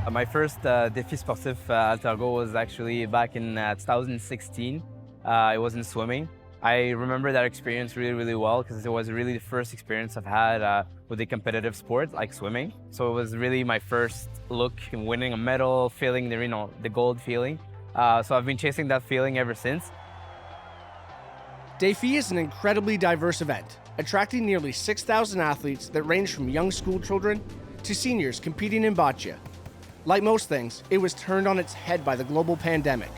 My first Defi Sportif altergo was actually back in 2016. It was in swimming. I remember that experience really, really well because it was really the first experience I've had with a competitive sport like swimming. So it was really my first look in winning a medal, feeling the gold feeling. So I've been chasing that feeling ever since. Defi is an incredibly diverse event, attracting nearly 6,000 athletes that range from young school children to seniors competing in boccia. Like most things, it was turned on its head by the global pandemic.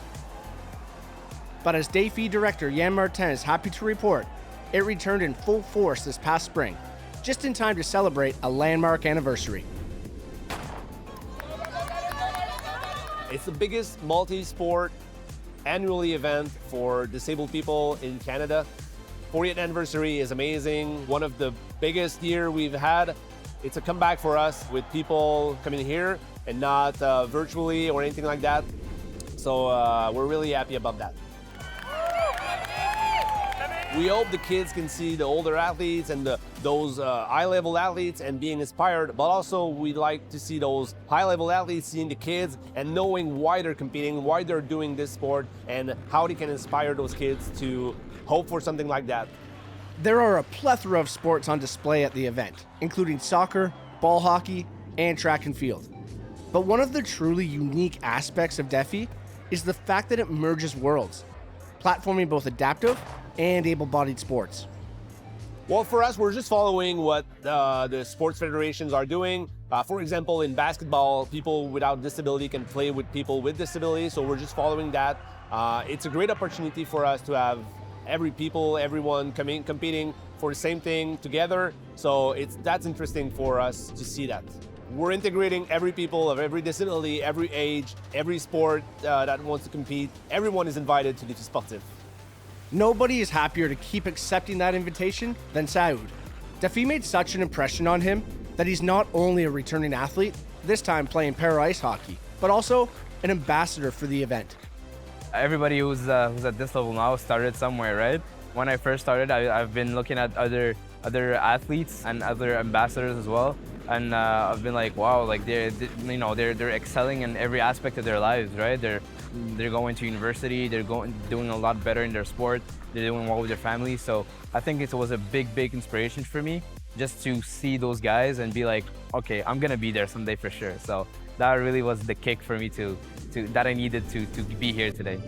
But as Defi director Yann Martin is happy to report, it returned in full force this past spring, just in time to celebrate a landmark anniversary. It's the biggest multi-sport annually event for disabled people in Canada. 40th anniversary is amazing. One of the biggest year we've had. It's a comeback for us with people coming here and not virtually or anything like that. So we're really happy about that. We hope the kids can see the older athletes and those high-level athletes and being inspired, but also we'd like to see those high-level athletes seeing the kids and knowing why they're competing, why they're doing this sport, and how they can inspire those kids to hope for something like that. There are a plethora of sports on display at the event, including soccer, ball hockey, and track and field. But one of the truly unique aspects of Defi is the fact that it merges worlds, platforming both adaptive and able-bodied sports. Well, for us, we're just following what the sports federations are doing. For example, in basketball, people without disability can play with people with disability, so we're just following that. It's a great opportunity for us to have everyone competing for the same thing together. So that's interesting for us to see that. We're integrating every people of every disability, every age, every sport that wants to compete. Everyone is invited to Defi Sportif. Nobody is happier to keep accepting that invitation than Saoud. Defi made such an impression on him that he's not only a returning athlete, this time playing para-ice hockey, but also an ambassador for the event. Everybody who's at this level now started somewhere, right? When I first started, I've been looking at other athletes and other ambassadors as well, and I've been like, wow, like they're excelling in every aspect of their lives, right? They're going to university, doing a lot better in their sport, they're doing well with their family. So I think it was a big inspiration for me just to see those guys and be like, okay, I'm gonna be there someday for sure. So that really was the kick for me that I needed to be here today.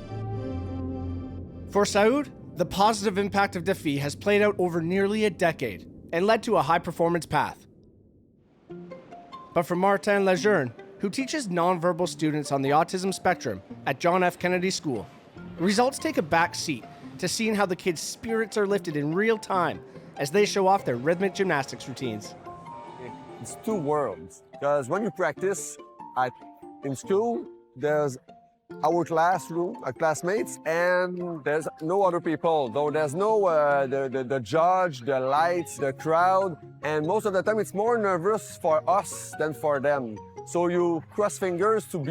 For Saoud, the positive impact of Defi has played out over nearly a decade and led to a high-performance path. But for Martin Lejeune, who teaches nonverbal students on the autism spectrum at John F. Kennedy School, results take a back seat to seeing how the kids' spirits are lifted in real time as they show off their rhythmic gymnastics routines. It's two worlds, because when you practice in school, there's our classroom, our classmates, and there's no other people. Though there's no the judge, the lights, the crowd, and most of the time it's more nervous for us than for them. So you cross fingers to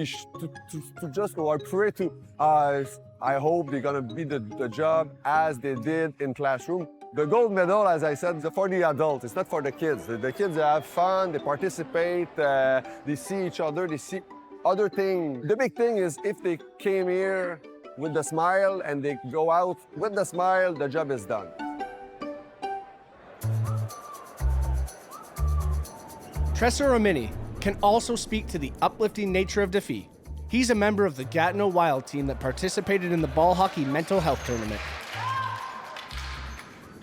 just go. I pray to. I hope they're gonna be the job as they did in classroom. The gold medal, as I said, is for the adults. It's not for the kids. The kids, they have fun, they participate, they see each other, they see other things. The big thing is if they came here with the smile and they go out with the smile, the job is done. Tressa Romini can also speak to the uplifting nature of Defi. He's a member of the Gatineau Wild team that participated in the ball hockey mental health tournament.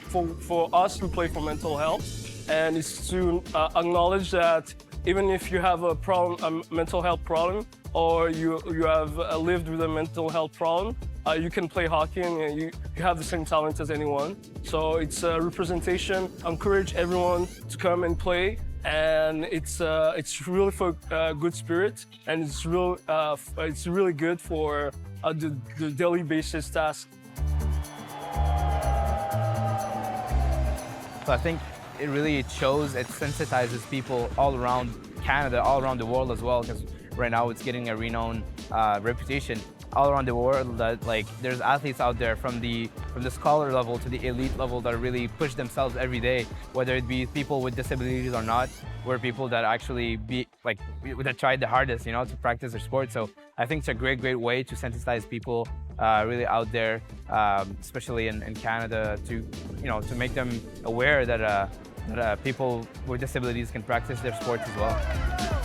For us, we play for mental health, and it's to acknowledge that even if you have a problem, a mental health problem, or you have lived with a mental health problem, you can play hockey and you have the same talent as anyone. So it's a representation. Encourage everyone to come and play, and it's really for good spirit, and it's really good for the daily basis task. So I think it sensitizes people all around Canada, all around the world as well, because right now it's getting a renowned reputation. all around the world that like there's athletes out there from the scholar level to the elite level that really push themselves every day, whether it be people with disabilities or not, or people that actually that tried the hardest, you know, to practice their sport. So I think it's a great way to sensitize people really out there, especially in Canada, to to make them aware that people with disabilities can practice their sports as well.